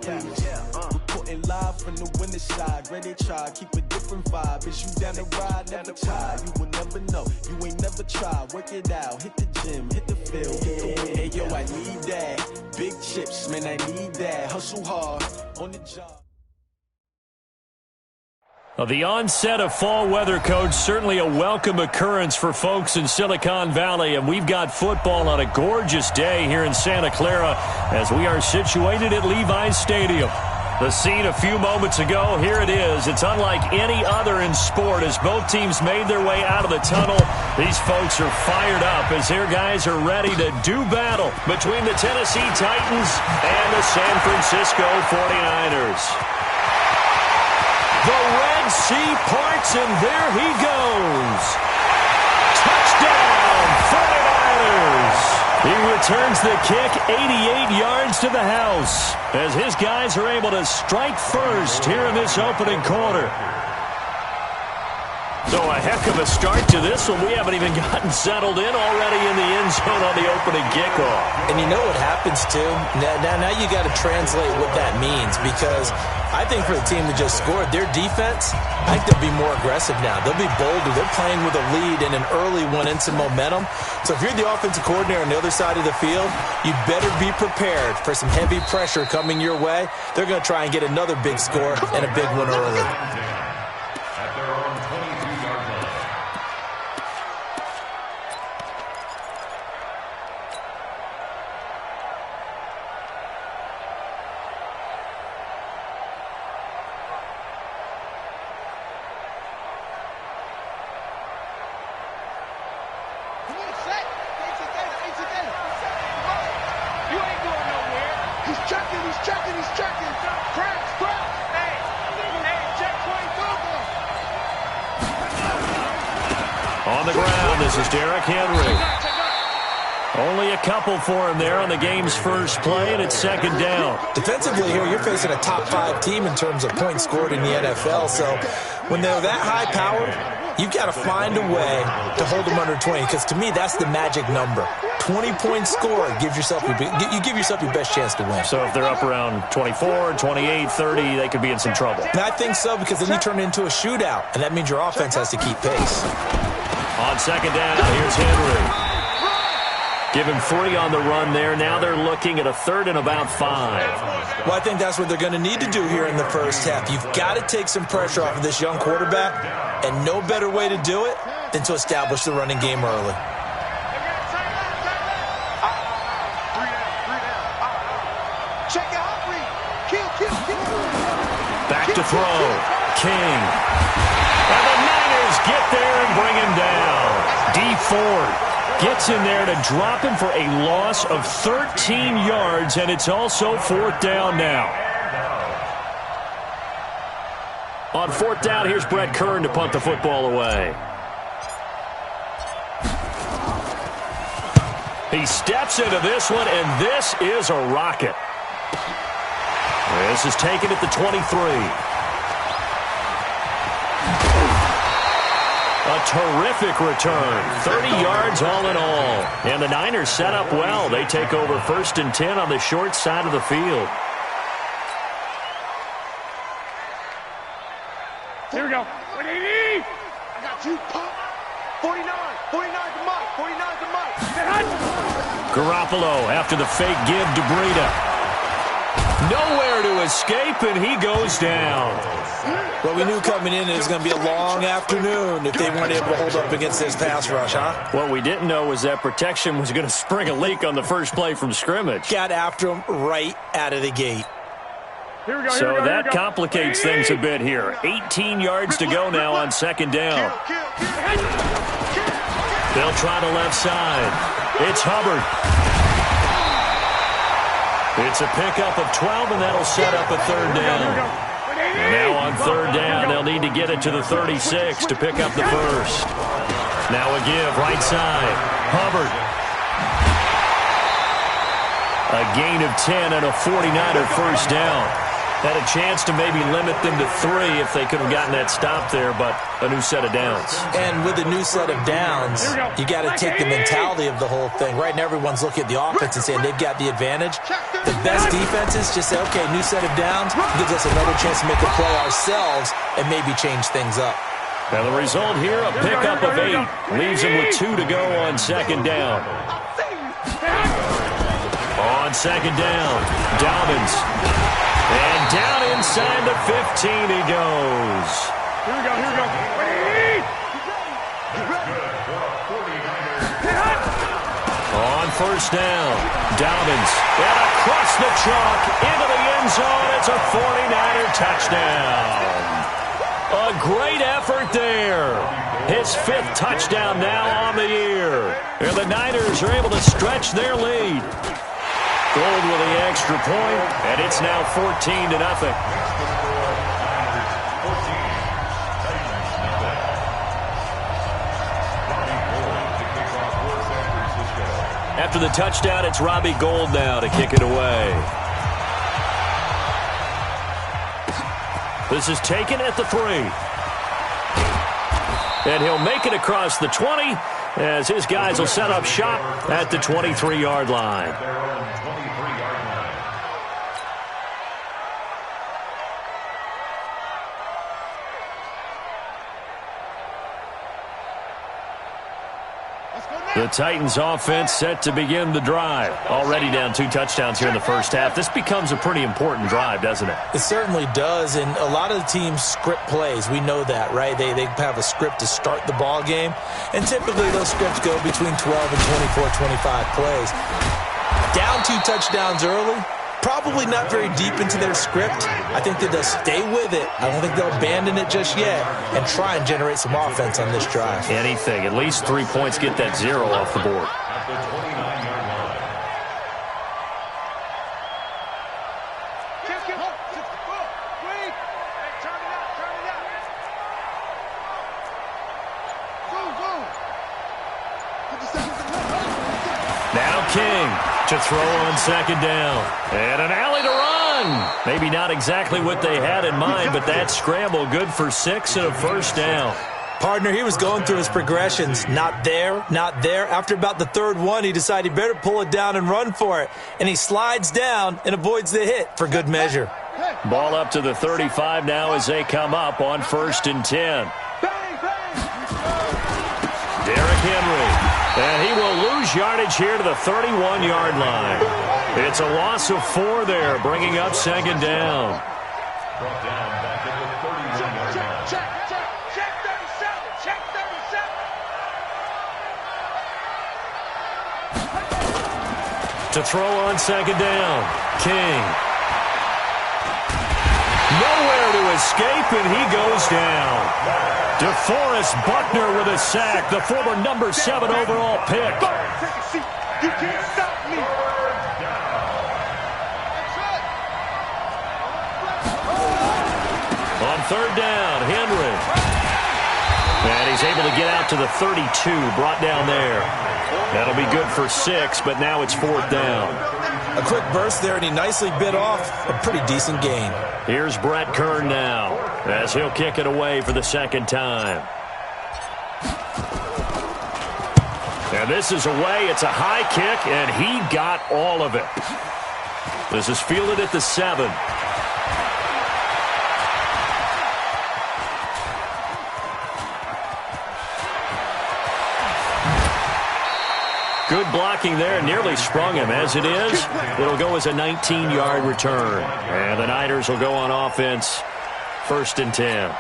Reporting live from the winning side. Ready to try, keep a different vibe. Is you down the ride, never try. You will never know, you ain't never tried. Work it out, hit the gym, hit the field, hit the win. Hey yo, I need that. Big chips, man, I need that. Hustle hard, on the job. Well, the onset of fall weather, Coach, certainly a welcome occurrence for folks in Silicon Valley, and we've got football on a gorgeous day here in Santa Clara as we are situated at Levi's Stadium. The scene a few moments ago, here it is. It's unlike any other in sport as both teams made their way out of the tunnel. These folks are fired up as their guys are ready to do battle between the Tennessee Titans and the San Francisco 49ers. The Red Sea parts, and there he goes. Touchdown, 49ers. He returns the kick 88 yards to the house as his guys are able to strike first here in this opening quarter. So a heck of a start to this one. We haven't even gotten settled in already in the end zone on the opening kickoff. And you know what happens, too? Now you got to translate what that means, because I think for the team that just scored, their defense, I think they'll be more aggressive now. They'll be bolder. They're playing with a lead and an early one and some momentum. So if you're the offensive coordinator on the other side of the field, you better be prepared for some heavy pressure coming your way. They're going to try and get another big score and a big one early. On the ground, this is Derrick Henry. Only a couple for him there on the game's first play, and it's second down. Defensively here, you're facing a top-5 team in terms of points scored in the NFL. So when they're that high-powered, you've got to find a way to hold them under 20, because to me, that's the magic number. 20 points scored, you give yourself your best chance to win. So if they're up around 24, 28, 30, they could be in some trouble. And I think so, because then you turn it into a shootout, and that means your offense has to keep pace. On second down, here's Henry. Give him 3 on the run there. Now they're looking at a third and about 5. Well, I think that's what they're going to need to do here in the first half. You've got to take some pressure off of this young quarterback, and no better way to do it than to establish the running game early. Back to throw. King. And the Niners get there and bring him down. D. Ford gets in there to drop him for a loss of 13 yards, and it's also fourth down now. On fourth down, here's Brett Kern to punt the football away. He steps into this one, and this is a rocket. This is taken at the 23. A terrific return. 30 yards all in all. And the Niners set up well. They take over 1st and 10 on the short side of the field. Here we go. What do you need? I got you, pop. 49. 49 to Mike. 49 to Mike. Garoppolo after the fake give to Breida. Nowhere to escape, and he goes down. Well, we knew coming in it was going to be a long afternoon if they weren't able to hold up against this pass rush, huh? What we didn't know was that protection was going to spring a leak on the first play from scrimmage. Got after him right out of the gate. Here we go, so that complicates things a bit here. 18 yards to go now on second down. They'll try the left side. It's Hubbard. It's a pickup of 12, and that'll set up a third down. And now on third down, they'll need to get it to the 36 to pick up the first. Now a give, right side. Hubbard. A gain of 10 and a 49er first down. Had a chance to maybe limit them to 3 if they could have gotten that stop there, but a new set of downs. And with a new set of downs, you got to take the mentality of the whole thing. Right now, everyone's looking at the offense and saying they've got the advantage. The best defenses just say, okay, new set of downs gives us another chance to make a play ourselves and maybe change things up. Now the result here, a pickup of 8. Leaves him with 2 to go on second down. On second down, Dobbins. And down inside the 15 he goes. Here we go. Ready? On first down, Dobbins. And across the chalk, into the end zone. It's a 49er touchdown. A great effort there. His 5th touchdown now on the year. And the Niners are able to stretch their lead. Gold with the extra point, and it's now 14-0. After the touchdown, it's Robbie Gould now to kick it away. This is taken at the 3. And he'll make it across the 20 as his guys will set up shop at the 23-yard line. The Titans offense set to begin the drive. Already down 2 touchdowns here in the first half. This becomes a pretty important drive, doesn't it? It certainly does, and a lot of the teams script plays. We know that, right? They have a script to start the ball game, and typically those scripts go between 12 and 24, 25 plays. Down 2 touchdowns early, probably not very deep into their script. I think that they'll stay with it. I don't think they'll abandon it just yet and try and generate some offense on this drive. Anything. At least 3 points, get that 0 off the board. Now King to throw on second down. And an alley to run. Maybe not exactly what they had in mind, but that scramble good for 6 and a first down. Partner, he was going through his progressions. Not there, not there. After about the 3rd one, he decided he better pull it down and run for it. And he slides down and avoids the hit for good measure. Ball up to the 35 now as they come up on 1st and 10. Derrick Henry. And he will lose yardage here to the 31-yard line. It's a loss of 4 there, bringing up second down. Brought down back at the 31-yard line. Check 37. To throw on second down, King. Nowhere to escape, and he goes down. DeForest Buckner with a sack, the former number 7 overall pick. You can't stop me. On 3rd down, Henry. And he's able to get out to the 32, brought down there. That'll be good for 6, but now it's 4th down. A quick burst there, and he nicely bit off a pretty decent gain. Here's Brett Kern now, as he'll kick it away for the 2nd time. And this is away. It's a high kick, and he got all of it. This is fielded at the 7. Good blocking there, nearly sprung him. As it is, it'll go as a 19-yard return. And the Niners will go on offense, 1st and 10.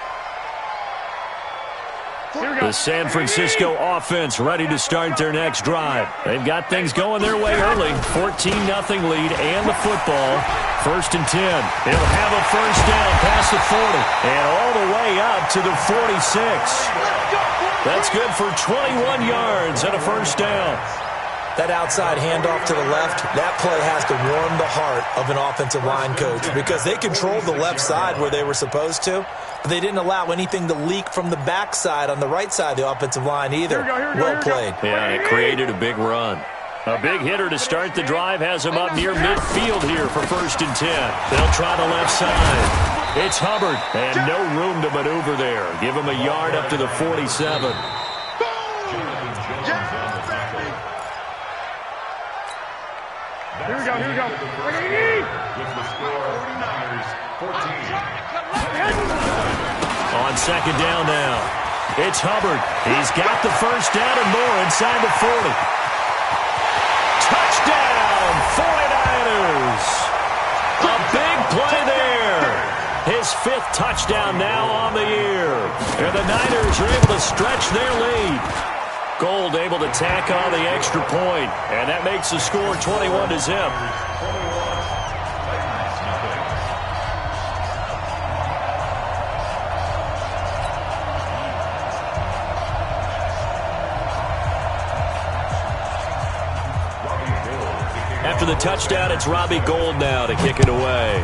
The San Francisco offense ready to start their next drive. They've got things going their way early. 14-0 lead and the football. 1st and 10. He'll have a first down past the 40 and all the way up to the 46. That's good for 21 yards and a first down. That outside handoff to the left, that play has to warm the heart of an offensive line coach because they controlled the left side where they were supposed to, but they didn't allow anything to leak from the backside on the right side of the offensive line either. Well played. Yeah, and it created a big run. A big hitter to start the drive has him up near midfield here for 1st and 10. They'll try the left side. It's Hubbard, and no room to maneuver there. Give him a yard up to the 47. Here we go, here we go. With the score, 49ers 14. On 2nd down now. It's Hubbard. He's got the 1st down and more inside the 40. Touchdown, 49ers. A big play there. His 5th touchdown now on the year. And the Niners are able to stretch their lead. Gold able to tack on the extra point, and that makes the score 21-0. After the touchdown, it's Robbie Gould now to kick it away.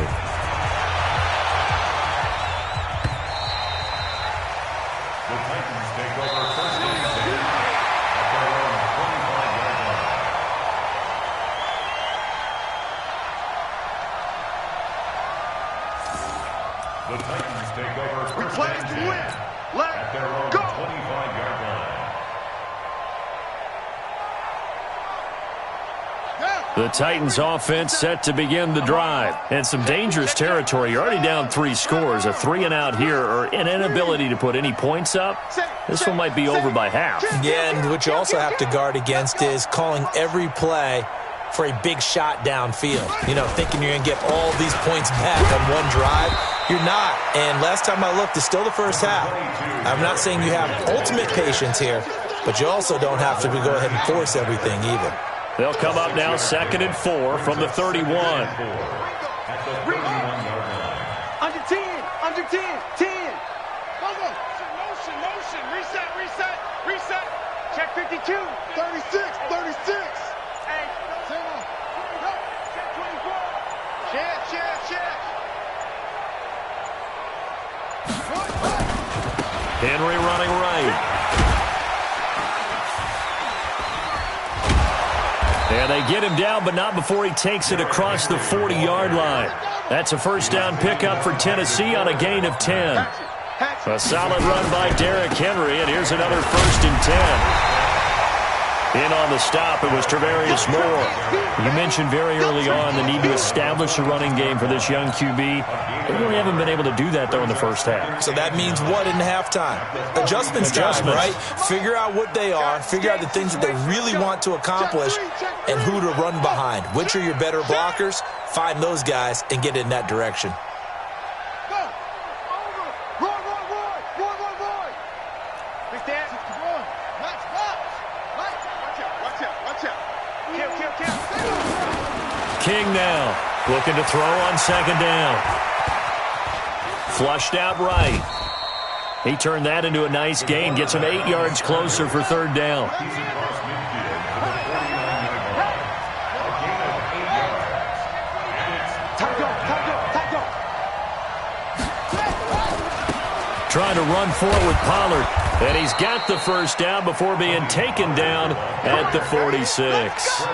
The Titans take over first Play and to 10 win. Let at their own go. 25-yard line. The Titans offense set to begin the drive. And some dangerous territory. You're already down 3 scores. A 3-and-out here or an inability to put any points up. This one might be over by half. Yeah, and what you also have to guard against is calling every play for a big shot downfield. You know, thinking you're going to get all these points back on one drive. You're not. And last time I looked, it's still the first half. I'm not saying you have ultimate patience here, but you also don't have to go ahead and force everything either. They'll come up now 2nd and 4 from the 31. At the 31-yard line. Under 10, under 10, 10. Motion, reset. Check 52. 36. Hey, check 24. Check. Henry running right. And they get him down, but not before he takes it across the 40-yard line. That's a 1st down pickup for Tennessee on a gain of 10. A solid run by Derrick Henry, and here's another 1st and 10. In on the stop, it was Travarius Moore. You mentioned very early on the need to establish a running game for this young QB. They really haven't been able to do that, though, in the first half. So that means what in halftime? Adjustments time, right? Figure out what they are, figure out the things that they really want to accomplish, and who to run behind. Which are your better blockers? Find those guys and get in that direction. King now, looking to throw on 2nd down. Flushed out right. He turned that into a nice gain, gets him 8 yards closer for 3rd down. Trying to run forward with Pollard. And he's got the 1st down before being taken down at the 46.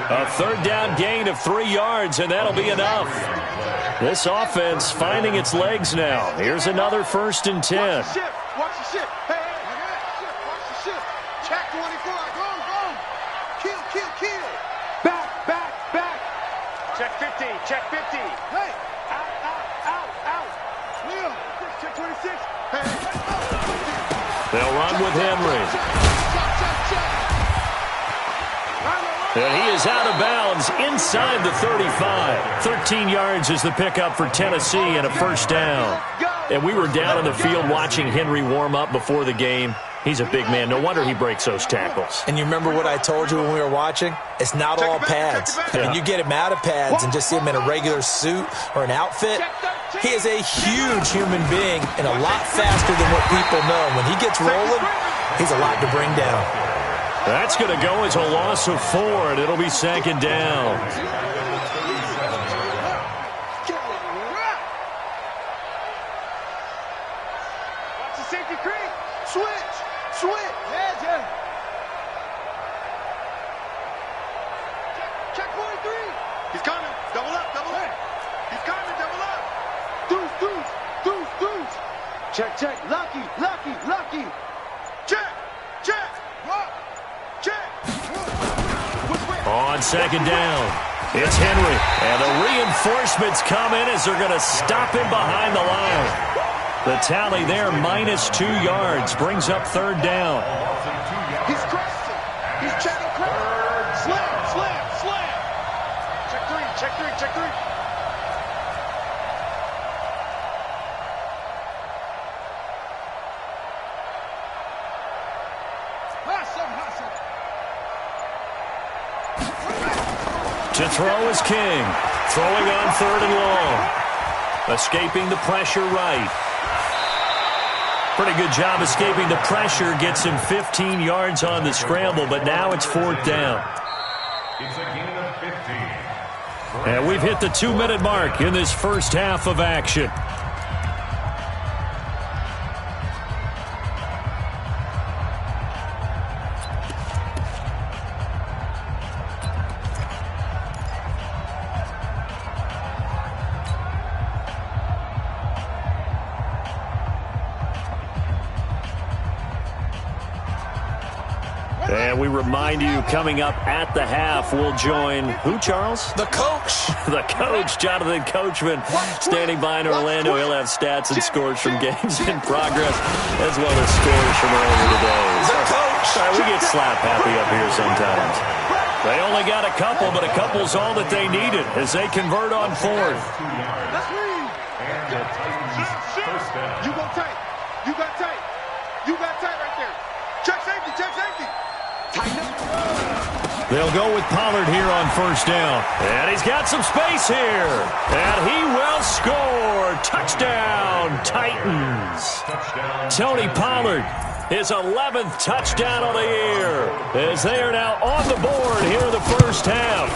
A 3rd down gain of 3 yards, and that'll be enough. This offense finding its legs now. Here's another 1st and 10. Watch the ship. Hey, watch the ship. Check 24. Go. Kill. Back. Check 50. Hey. Out. Will. Check 26. Hey. They'll run with Henry. And he is out of bounds inside the 35. 13 yards is the pickup for Tennessee and a 1st down. And we were down on the field watching Henry warm up before the game. He's a big man. No wonder he breaks those tackles. And you remember what I told you when we were watching? It's not all pads. When you get him out of pads and just see him in a regular suit or an outfit, he is a huge human being and a lot faster than what people know. When he gets rolling, he's a lot to bring down. That's going to go as a loss of 4, and it'll be 2nd down. Watch the safety creep. Switch. Deuce. Check. Lucky. Check. On second down, it's Henry. And the reinforcements come in as they're going to stop him behind the line. The tally there, -2 yards, brings up third down. He's crossing. He's checking cross. Slam. Check three. To throw is King. Throwing on third and long. Escaping the pressure right. Pretty good job escaping the pressure. Gets him 15 yards on the scramble, but now it's fourth down. It's a gain of 15. And we've hit the 2-minute mark in this first half of action. And we remind you, coming up at the half, we'll join who, Charles? The coach. The coach, Jonathan Coachman, standing by in Orlando. He'll have stats and scores from games in progress, as well as scores from earlier today. The coach. We get slap happy up here sometimes. They only got a couple, but a couple's all that they needed as they convert on fourth. Let's lead. And the Titans first down. You got tight right there. Check safety. Tighten up. They'll go with Pollard here on first down. And he's got some space here. And he will score. Touchdown, Titans. Touchdown. Tony Pollard, his 11th touchdown of the year, as they are now on the board here in the first half.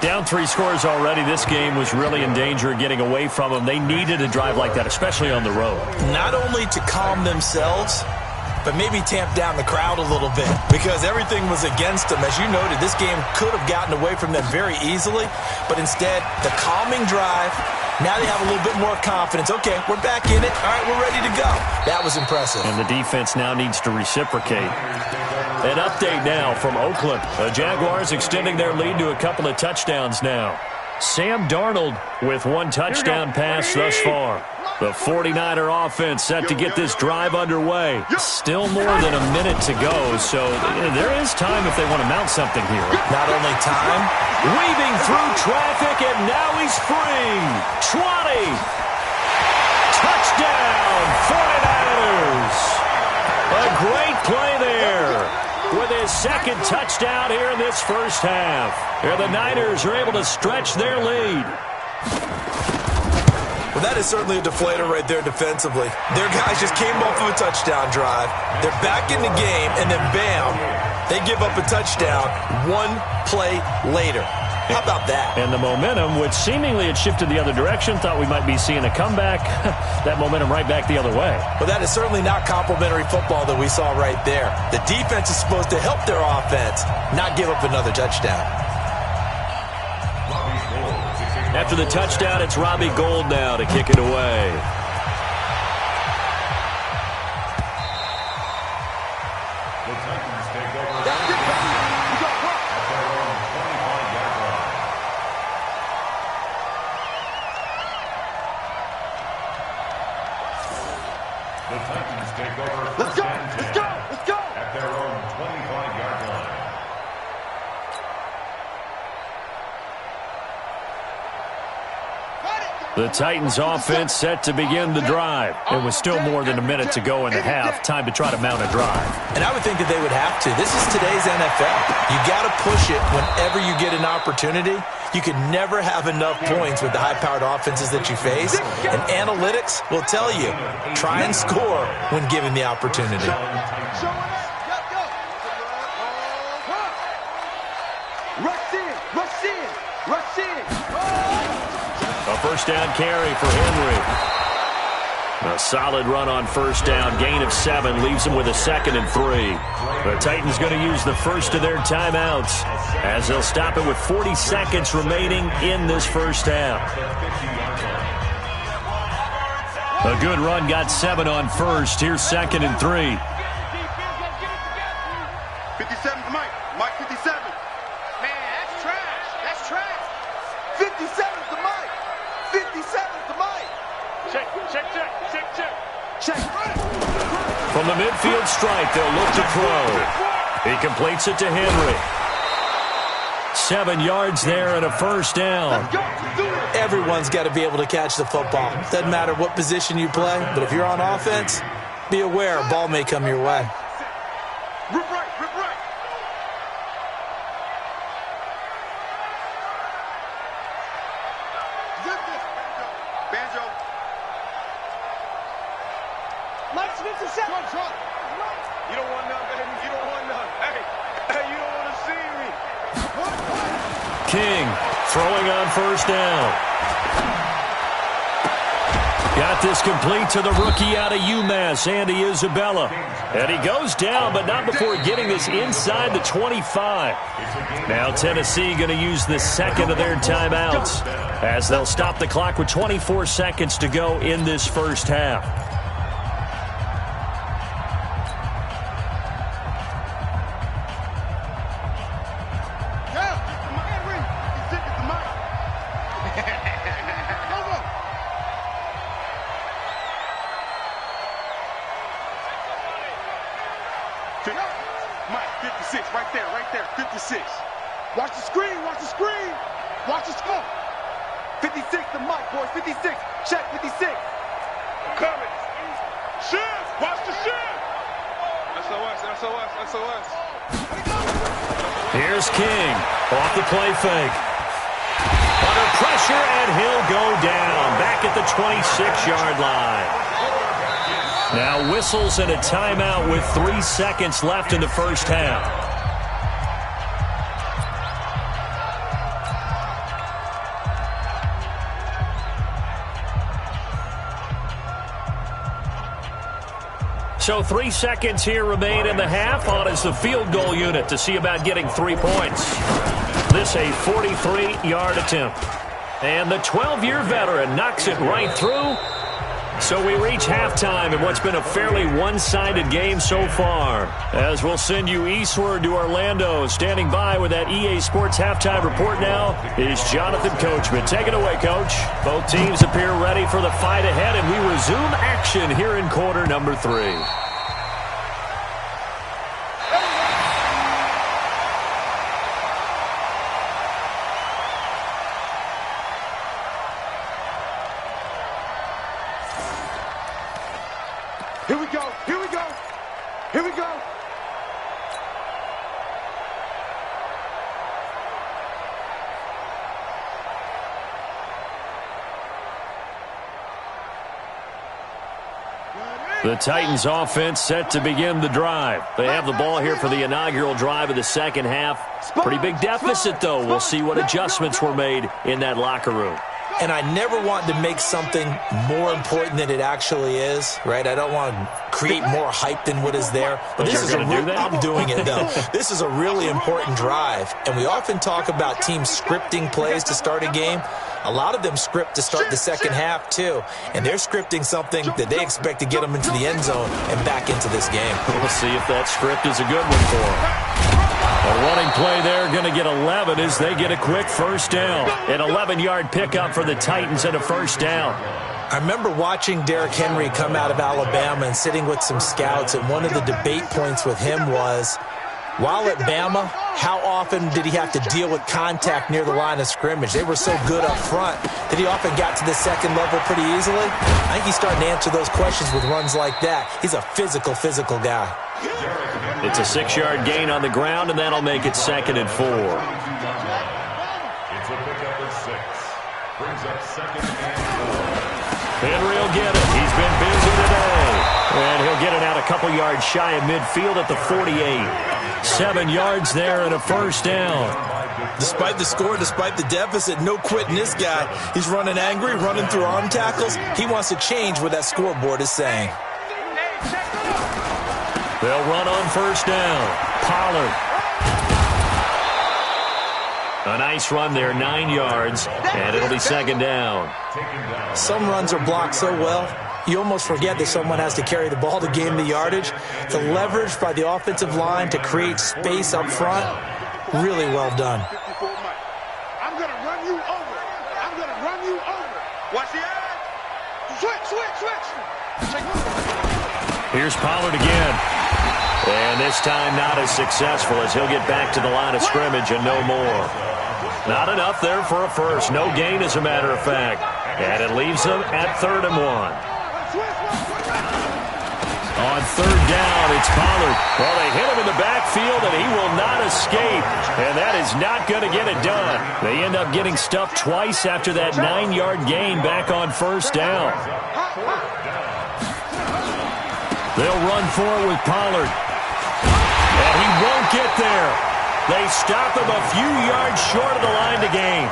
Down 3 scores already. This game was really in danger of getting away from them. They needed a drive like that, especially on the road. Not only to calm themselves, but maybe tamp down the crowd a little bit because everything was against them. As you noted, this game could have gotten away from them very easily, but instead, the calming drive, now they have a little bit more confidence. Okay, we're back in it. All right, we're ready to go. That was impressive. And the defense now needs to reciprocate. An update now from Oakland. The Jaguars extending their lead to a couple of touchdowns now. Sam Darnold with 1 touchdown pass thus far. The 49er offense set to get this drive underway. Still more than a minute to go, so there is time if they want to mount something here. Not only time, Weaving through traffic, and now he's free. 20. Touchdown, 49ers. A great play there with his second touchdown here in this first half. Here the Niners are able to stretch their lead. well, that is certainly a deflator right there defensively. Their guys just came off of a touchdown drive. They're back in the game, and then bam, they give up a touchdown 1 play later. How about that? And the momentum, which seemingly had shifted the other direction, thought we might be seeing a comeback. That momentum right back the other way. Well, that is certainly not complimentary football that we saw right there. The defense is supposed to help their offense, not give up another touchdown. After the touchdown, it's Robbie Gould now to kick it away. The Titans take over at their own 25-yard line. The Titans take over Let's go! Let's go! Let's go! at their own 25-yard line. The Titans offense set to begin the drive. It was still more than a minute to go in the half. Time to try to mount a drive. And I would think that they would have to. This is today's NFL. You got to push it whenever you get an opportunity. You can never have enough points with the high-powered offenses that you face. And analytics will tell you, try and score when given the opportunity. Rush in! Rush in! Rush in! A first down carry for Henry. A solid run on first down. Gain of 7 leaves him with a 2nd and 3. The Titans going to use the first of their timeouts as they'll stop it with 40 seconds remaining in this first half. A good run, got 7 on first. Here's 2nd and 3. 57's Mike. Mike 57. Man, that's trash. That's trash. 57's the Mike. 57's the Mike. Check. From the midfield stripe, they'll look to throw. He completes it to Henry. 7 yards there and a first down. Everyone's got to be able to catch the football. Doesn't matter what position you play, but if you're on offense, be aware a ball may come your way. Rip right. Banjo. Mike's 57. You don't want none, baby. You don't want none. Hey, you don't want to see me. King throwing on first down. Got this complete to the rookie out of UMass, Andy Isabella. And he goes down, but not before getting this inside the 25. Now Tennessee going to use the second of their timeouts as they'll stop the clock with 24 seconds to go in this first half. Mike, 56, right there, 56. Watch the screen. Watch the score. 56 to Mike, boys, 56. Check, 56. Coming. Shift, watch the shift. SOS. Here's King off the play fake. Under pressure, and he'll go down back at the 26-yard line. Now whistles and a timeout with 3 seconds left in the first half. So 3 seconds here remain in the half. On is the field goal unit to see about getting 3 points. This a 43-yard attempt. And the 12-year veteran knocks it right through. So we reach halftime in what's been a fairly one-sided game so far. As we'll send you eastward to Orlando. Standing by with that EA Sports halftime report now is Jonathan Coachman. Take it away, Coach. Both teams appear ready for the fight ahead, and we resume action here in quarter number 3. Here we go. The Titans offense set to begin the drive. They have the ball here for the inaugural drive of the second half. Pretty big deficit, though. We'll see what adjustments were made in that locker room. And I never want to make something more important than it actually is, right? I don't want to create more hype than what is there. But this is I'm doing it, though. This is a really important drive. And we often talk about teams scripting plays to start a game. A lot of them script to start the second half, too. And they're scripting something that they expect to get them into the end zone and back into this game. We'll see if that script is a good one for them. A running play there, going to get 11 as they get a quick first down. An 11-yard pickup for the Titans and a first down. I remember watching Derrick Henry come out of Alabama and sitting with some scouts, and one of the debate points with him was, while at Bama, how often did he have to deal with contact near the line of scrimmage? They were so good up front that he often got to the second level pretty easily. I think he's starting to answer those questions with runs like that. He's a physical guy. It's a 6-yard gain on the ground, and that'll make it 2nd and 4. It's a pickup of 6. Brings up 2nd and 4. Henry will get it. He's been busy today. And he'll get it out a couple yards shy of midfield at the 48. 7 yards there and a first down. Despite the score, despite the deficit, no quitting this guy. He's running angry, running through arm tackles. He wants to change what that scoreboard is saying. They'll run on first down. Pollard. A nice run there, 9 yards, and it'll be 2nd down. Some runs are blocked so well, you almost forget that someone has to carry the ball to gain the yardage. The leverage by the offensive line to create space up front, really well done. I'm going to run you over. I'm going to run you over. Watch the edge. Switch. Here's Pollard again. And this time not as successful as he'll get back to the line of scrimmage and no more. Not enough there for a first. No gain, as a matter of fact. And it leaves them at 3rd and 1. On 3rd down, it's Pollard. Well, they hit him in the backfield, and he will not escape. And that is not going to get it done. They end up getting stuffed twice after that 9-yard gain back on 1st down. They'll run for it with Pollard. And he won't get there. They stop him a few yards short of the line to gain.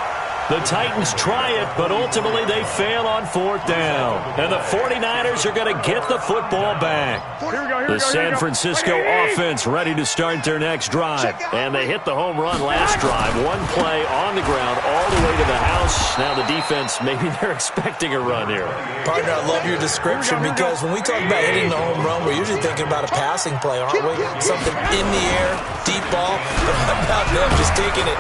The Titans try it, but ultimately they fail on 4th down. And the 49ers are going to get the football back. The San Francisco offense ready to start their next drive. And they hit the home run last drive. One play on the ground all the way to the house. Now the defense, maybe they're expecting a run here. Partner, I love your description because when we talk about hitting the home run, we're usually thinking about a passing play, aren't we? Something in the air, deep ball. But how about them just taking it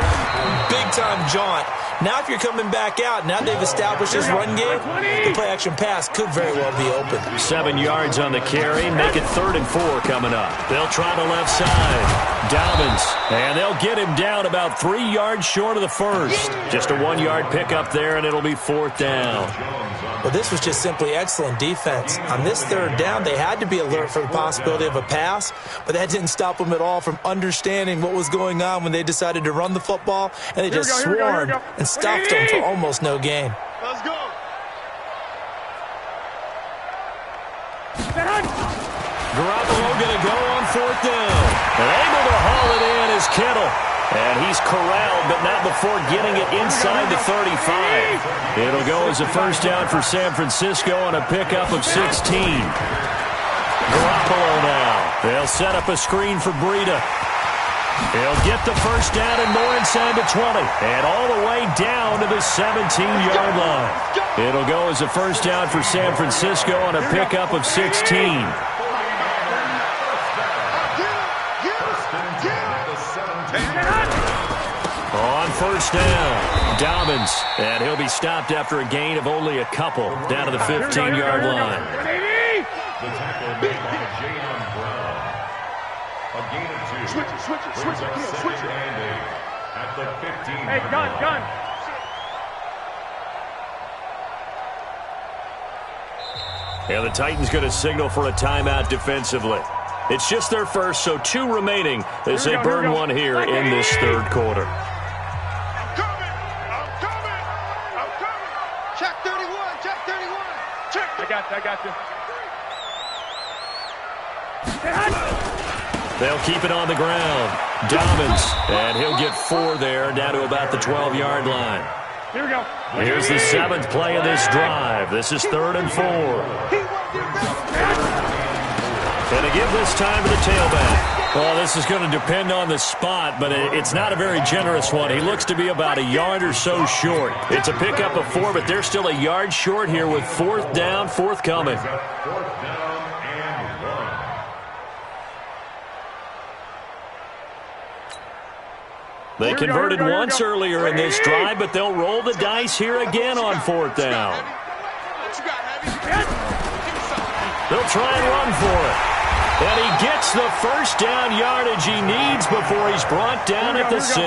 big-time jaunt? Now if you're coming back out, now they've established this run game, the play-action pass could very well be open. 7 yards on the carry, make it 3rd and 4 coming up. They'll try the left side. Dobbins, and they'll get him down about 3 yards short of the first. Just a 1-yard pickup there, and it'll be 4th down. Well, this was just simply excellent defense. On this 3rd down, they had to be alert for the possibility of a pass, but that didn't stop them at all from understanding what was going on when they decided to run the football, and they just swarmed and stopped them for almost no gain. Let's go. Garoppolo going to go on 4th down. And able to haul it in is Kittle. And he's corralled, but not before getting it inside the 35. It'll go as a 1st down for San Francisco on a pickup of 16. Garoppolo now. They'll set up a screen for Breida. He'll get the 1st down and more inside the 20. And all the way down to the 17-yard line. It'll go as a 1st down for San Francisco on a pickup of 16. On 1st down, Dobbins, and he'll be stopped after a gain of only a couple down to the 15-yard line. The tackle made by Jaylen Brown. A gain of 2. Switch it. Switch it. And 8 at the 15. Hey, gun. And the Titans going to signal for a timeout defensively. It's just their first, so 2 remaining as they burn one here in this 3rd quarter. I'm coming. Check 31. Check. I got you. They'll keep it on the ground. Dobbins, and he'll get 4 there, down to about the 12-yard line. Here we go. Here's the 7th play of this drive. This is 3rd and 4. And to give this time to the tailback. Well, this is going to depend on the spot, but it's not a very generous one. He looks to be about a yard or so short. It's a pickup of 4, but they're still a yard short here with 4th down, forthcoming. 4th down and 1. They converted once earlier in this drive, but they'll roll the dice here again on 4th down. They'll try and run for it. And he gets the 1st down yardage he needs before he's brought down at the 6.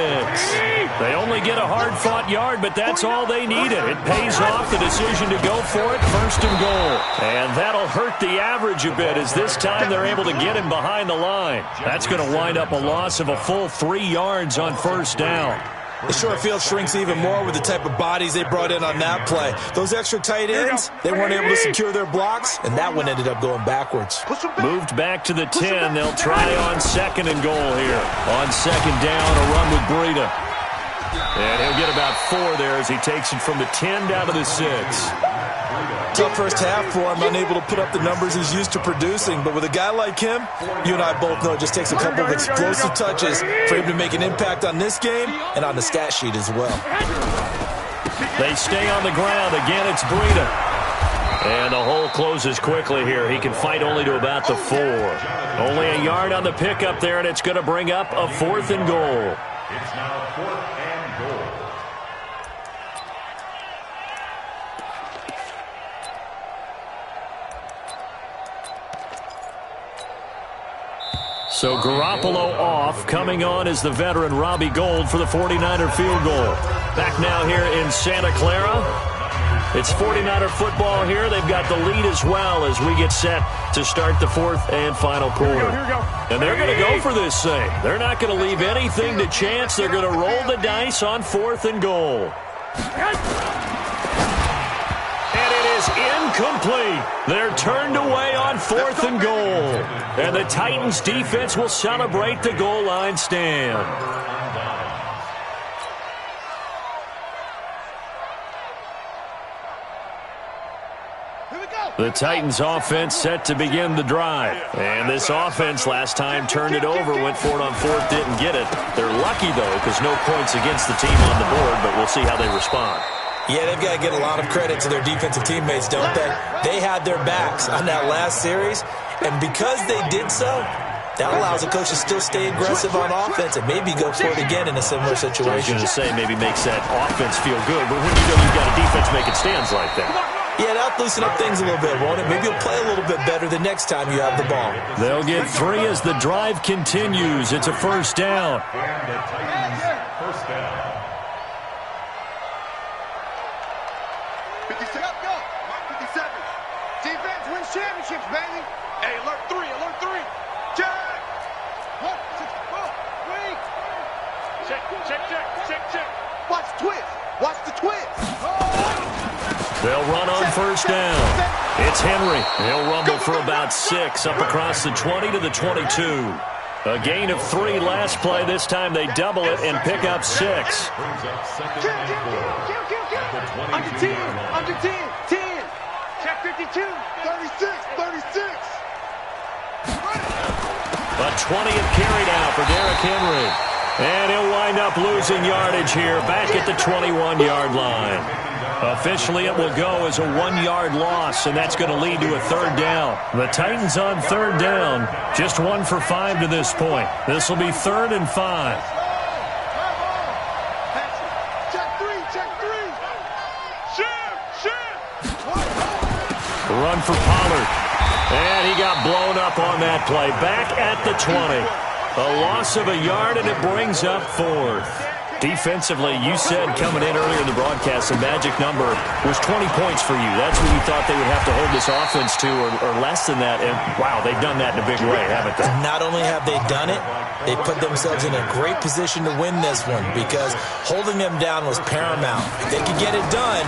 They only get a hard-fought yard, but that's all they needed. It pays off the decision to go for it, 1st and goal. And that'll hurt the average a bit as this time they're able to get him behind the line. That's going to wind up a loss of a full 3 yards on 1st down. The short field shrinks even more with the type of bodies they brought in on that play. Those extra tight ends, they weren't able to secure their blocks, and that one ended up going backwards. Moved back to the 10. They'll try on 2nd and goal here. On 2nd down, a run with Breida. And he'll get about 4 there as he takes it from the 10 down to the 6. Tough first half for him, unable to put up the numbers he's used to producing. But with a guy like him, you and I both know it just takes a couple of explosive touches for him to make an impact on this game and on the stat sheet as well. They stay on the ground. Again, it's Breida. And the hold field closes quickly here. He can fight only to about the 4. Only a yard on the pickup there, and it's going to bring up a 4th and goal. It's now 4th and goal. So Garoppolo off. Coming on is the veteran Robbie Gould for the 49er field goal. Back now here in Santa Clara. It's 49er football here. They've got the lead as well as we get set to start the 4th and final quarter. Here we go. And they're going to go for this thing. They're not going to leave anything to chance. They're going to roll the dice on 4th and goal. And it is incomplete. They're turned away on 4th and goal. And the Titans defense will celebrate the goal line stand. The Titans offense set to begin the drive. And this offense last time turned it over, went for it on 4th, didn't get it. They're lucky, though, because no points against the team on the board, but we'll see how they respond. Yeah, they've got to get a lot of credit to their defensive teammates, don't they? They had their backs on that last series, and because they did so, that allows the coach to still stay aggressive on offense and maybe go for it again in a similar situation. I was going to say maybe makes that offense feel good, but when you know you've got a defense making stands like that. Yeah, that'll loosen up things a little bit, won't it? Maybe you'll play a little bit better the next time you have the ball. They'll get 3 as the drive continues. It's a first down. And the Titans first down. 57. Go. 57. Defense wins championships, baby. Hey, alert 3. Alert 3. Check. 1, 2, 3. Check. Watch the twist. Watch the twist. They'll run on first down. It's Henry. He'll rumble for about 6 up across the 20 to the 22. A gain of 3 last play. This time they double it and pick up 6. Brings up 2nd and 4. At the 22-yard line. Under 10. Check 52. 36. A 20th carry now for Derrick Henry. And he'll wind up losing yardage here back at the 21-yard line. Officially, it will go as a 1-yard loss, and that's going to lead to a 3rd down. The Titans on 3rd down, just 1 for 5 to this point. This will be 3rd and 5. Check 3. Shift. Run for Pollard. And he got blown up on that play. Back at the 20. A loss of a yard, and it brings up 4th. Defensively, you said coming in earlier in the broadcast, the magic number was 20 points for you. That's what you thought they would have to hold this offense to, or less than that. And, wow, they've done that in a big way, haven't they? Not only have they done it, they put themselves in a great position to win this one because holding them down was paramount. If they could get it done,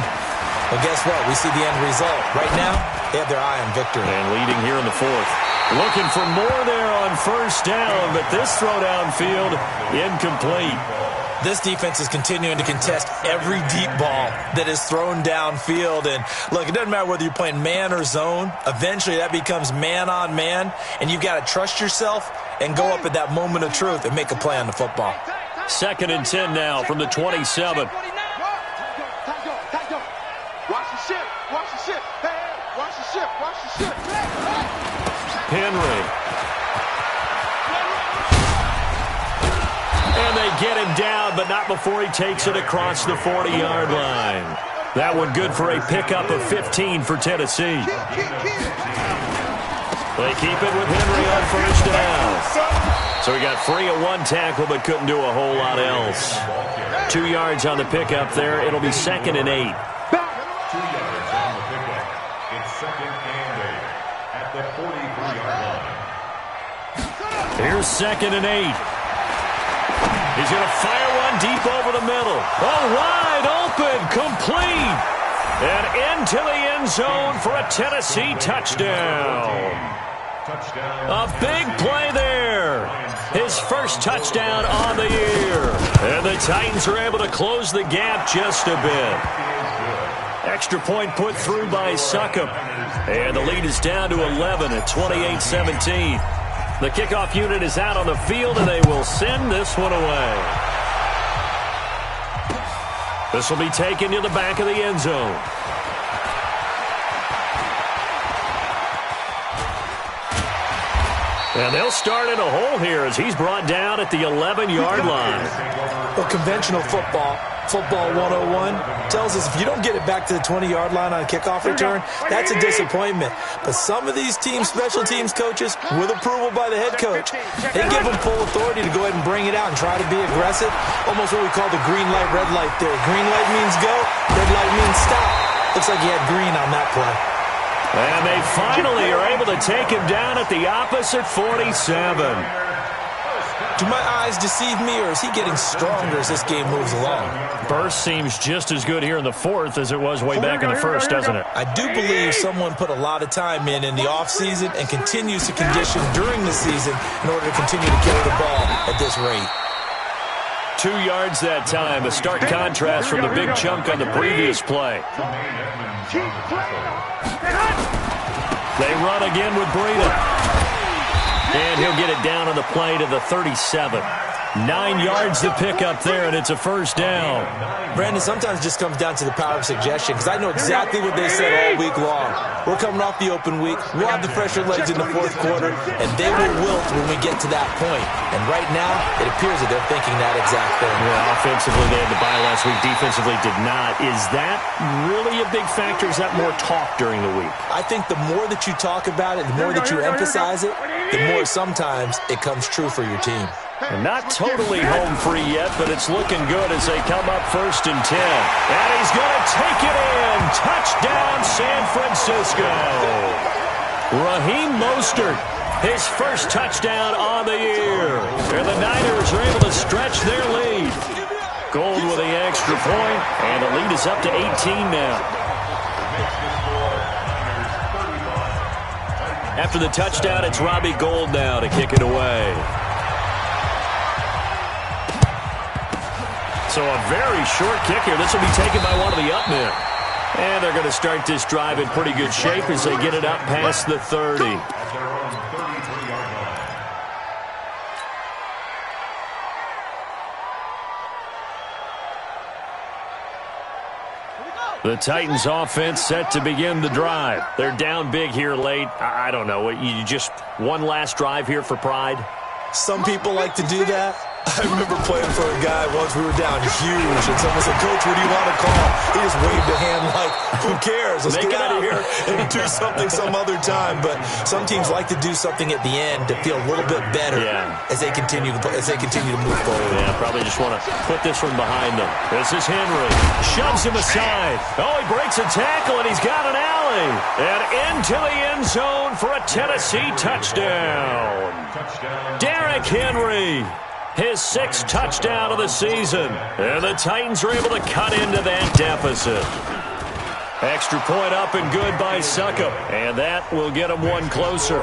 well, guess what? We see the end result. Right now, they have their eye on victory. And leading here in the 4th. Looking for more there on first down, but this throw downfield, incomplete. This defense is continuing to contest every deep ball that is thrown downfield. And, look, it doesn't matter whether you're playing man or zone. Eventually, that becomes man-on-man, and you've got to trust yourself and go up at that moment of truth and make a play on the football. 2nd and 10 now from the 27. Watch the ship. Hey, watch the ship. Henry. And they get him down, but not before he takes it across the 40-yard line. That one good for a pickup of 15 for Tennessee. They keep it with Henry on first down. So he got free at 1 tackle, but couldn't do a whole lot else. 2 yards on the pickup there. It'll be 2nd and 8. 2 yards on the pickup. It's 2nd and 8 at the 43-yard line. Here's 2nd and 8. He's going to fire one deep over the middle. Oh, wide open, complete. And into the end zone for a Tennessee touchdown. A big play there. His first touchdown on the year. And the Titans are able to close the gap just a bit. Extra point put through by Succop. And the lead is down to 11 at 28-17. The kickoff unit is out on the field, and they will send this one away. This will be taken to the back of the end zone. And they'll start in a hole here as he's brought down at the 11-yard line. Well, conventional football 101, tells us if you don't get it back to the 20-yard line on a kickoff return, that's a disappointment. But some of these teams, special teams coaches, with approval by the head coach, they give them full authority to go ahead and bring it out and try to be aggressive. Almost what we call the green light, red light theory. Green light means go, red light means stop. Looks like he had green on that play. And they finally are able to take him down at the opposite 47. Do my eyes deceive me, or is he getting stronger as this game moves along? Burst seems just as good here in the fourth as it was way back in the first, doesn't it? I do believe someone put a lot of time in the offseason and continues to condition during the season in order to continue to carry the ball at this rate. 2 yards that time, a stark contrast from the big chunk on the previous play. They run again with Breida. And he'll get it down on the play to the 37. 9 yards to pick up there, and it's a first down. Brandon, sometimes it just comes down to the power of suggestion, because I know exactly what they said all week long. We're coming off the open week. We'll have the fresher legs in the fourth quarter, and they will wilt when we get to that point. And right now, it appears that they're thinking that exact thing. Yeah, offensively, they had the bye last week. Defensively, did not. Is that really a big factor? Is that more talk during the week? I think the more that you talk about it, the more that you emphasize it, the more sometimes it comes true for your team. And not totally home free yet, but it's looking good as they come up 1st and 10. And he's going to take it in. Touchdown, San Francisco. Raheem Mostert, his first touchdown on the year. And the Niners are able to stretch their lead. Gold with the extra point, and the lead is up to 18 now. After the touchdown, it's Robbie Gould now to kick it away. So a very short kick here. This will be taken by one of the up men. And they're going to start this drive in pretty good shape as they get it up past the 30. The Titans offense set to begin the drive. They're down big here late. I don't know. You just one last drive here for pride? Some people like to do that. I remember playing for a guy once. We were down huge, and someone said, "Coach, what do you want to call?" He just waved a hand like, "Who cares? Let's get out of here and do something some other time." But some teams like to do something at the end to feel a little bit better as they continue to move forward. Yeah, probably just want to put this one behind them. This is Henry. Shoves him aside. Oh, he breaks a tackle, and he's got an alley. And into the end zone for a Tennessee touchdown. Derrick Henry. His 6th touchdown of the season. And the Titans are able to cut into that deficit. Extra point up and good by Succop. And that will get them one closer.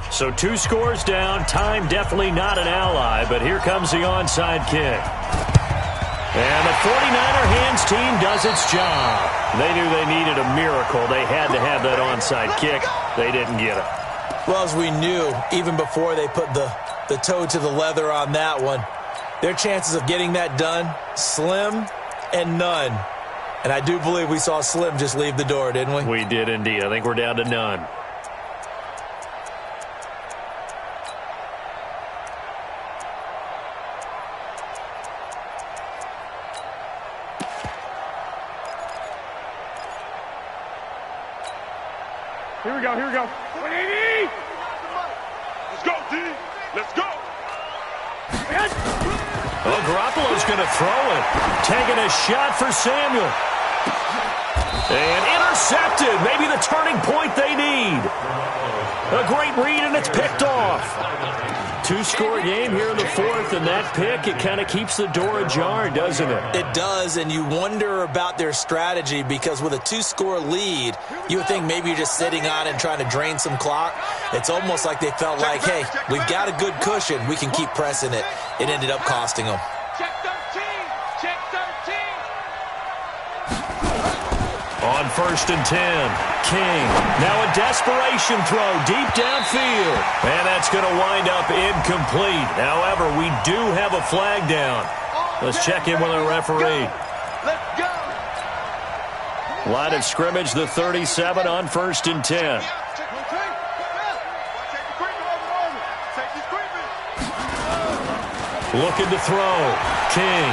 So 2 scores down. Time definitely not an ally. But here comes the onside kick. And the 49er hands team does its job. They knew they needed a miracle. They had to have that onside kick. They didn't get it. Well, as we knew, even before they put the toe to the leather on that one, their chances of getting that done, slim and none. And I do believe we saw Slim just leave the door, didn't we? We did indeed. I think we're down to none. Here we go, here we go. 180! Let's go, D. Let's go. Well, Garoppolo's going to throw it. Taking a shot for Samuel. And intercepted. Maybe the turning point they need. A great read, and it's picked off. 2-score game here in the fourth, and that pick, it kind of keeps the door ajar, doesn't it? It does, and you wonder about their strategy because with a 2-score lead, you would think maybe you're just sitting on and trying to drain some clock. It's almost like they felt like, hey, we've got a good cushion. We can keep pressing it. It ended up costing them. Check 13. Check 13. On 1st and 10, King. Now a desperation throw deep downfield. And that's going to wind up incomplete. However, we do have a flag down. Let's check in with our referee. Let's go. Line of scrimmage, the 37 on 1st and 10. Looking to throw. King.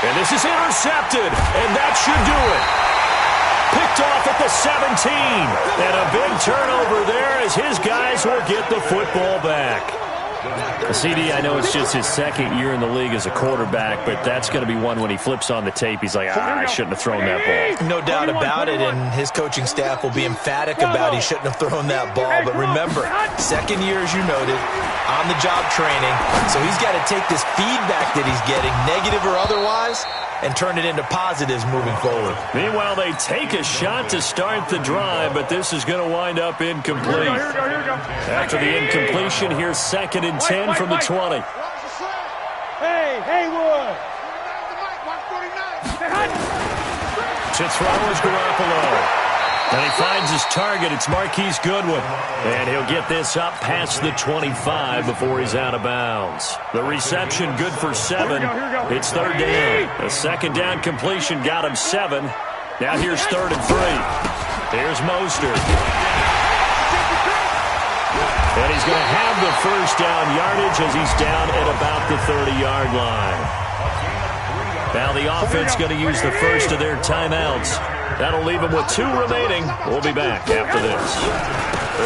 And this is intercepted, and that should do it. Picked off at the 17. And a big turnover there as his guys will get the football back. CD, I know it's just his second year in the league as a quarterback, but that's going to be one when he flips on the tape. He's like, I shouldn't have thrown that ball. No doubt about it, and his coaching staff will be emphatic about he shouldn't have thrown that ball. But remember, second year, as you noted, on-the-job training, so he's got to take this feedback that he's getting, negative or otherwise, and turn it into positives moving forward. Meanwhile, they take a shot to start the drive, but this is going to wind up incomplete. Here we go. After the incompletion, here's 2nd and 10 from the 20. Hey, Haywood. To throw is Garoppolo. And he finds his target. It's Marquise Goodwin. And he'll get this up past the 25 before he's out of bounds. The reception good for 7. It's 3rd down. A 2nd down completion got him 7. Now here's 3rd and 3. Here's Mostert. And he's going to have the 1st down yardage as he's down at about the 30-yard line. Now the offense going to use the first of their timeouts. That'll leave them with 2 remaining. We'll be back after this.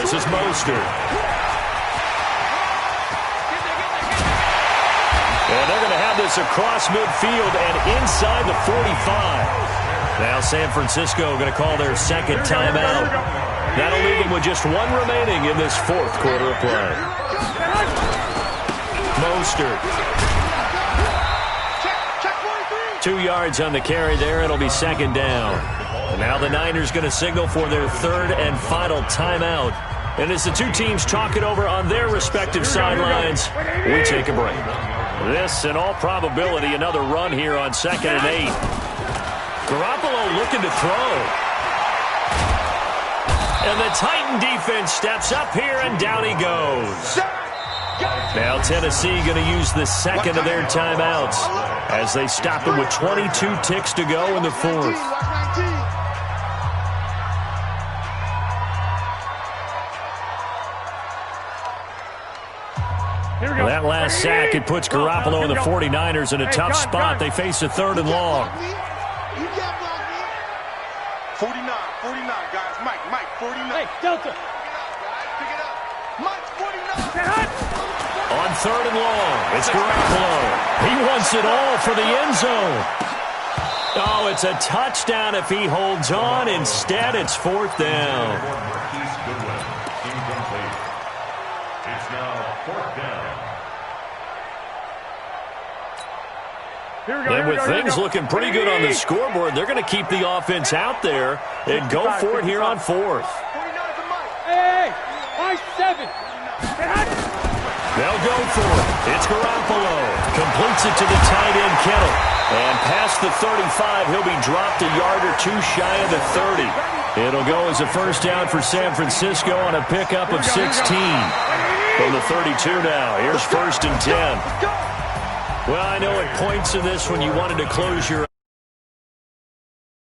This is Mostert. And they're going to have this across midfield and inside the 45. Now San Francisco going to call their 2nd timeout. That'll leave them with just 1 remaining in this 4th quarter of play. Mostert. 2 yards on the carry there. It'll be 2nd down. And now the Niners going to signal for their 3rd and final timeout. And as the 2 teams talk it over on their respective sidelines, we take a break. This, in all probability, another run here on 2nd and 8. Garoppolo looking to throw. And the Titan defense steps up here, and down he goes. Now Tennessee going to use the 2nd of their timeouts as they stop him with 22 ticks to go in the 4th. Well, that last sack, it puts Garoppolo and the 49ers in a tough spot. They face a 3rd and long. 49, guys. Mike, 49. Hey, Delta. Pick it up. Mike, 49. On 3rd and long, it's Garoppolo. He wants it all for the end zone. Oh, it's a touchdown if he holds on. Instead, it's 4th down. Marquise Goodwin, incomplete. It's now 4th down. And with things looking pretty good on the scoreboard, they're going to keep the offense out there and go for it here on 4th. Hey, 7. They'll go for it. It's Garoppolo. Completes it to the tight end, Kittle. And past the 35, he'll be dropped a yard or 2 shy of the 30. It'll go as a 1st down for San Francisco on a pickup of 16. From the 32 now, here's 1st and 10. Well, I know at points in this when you wanted to close your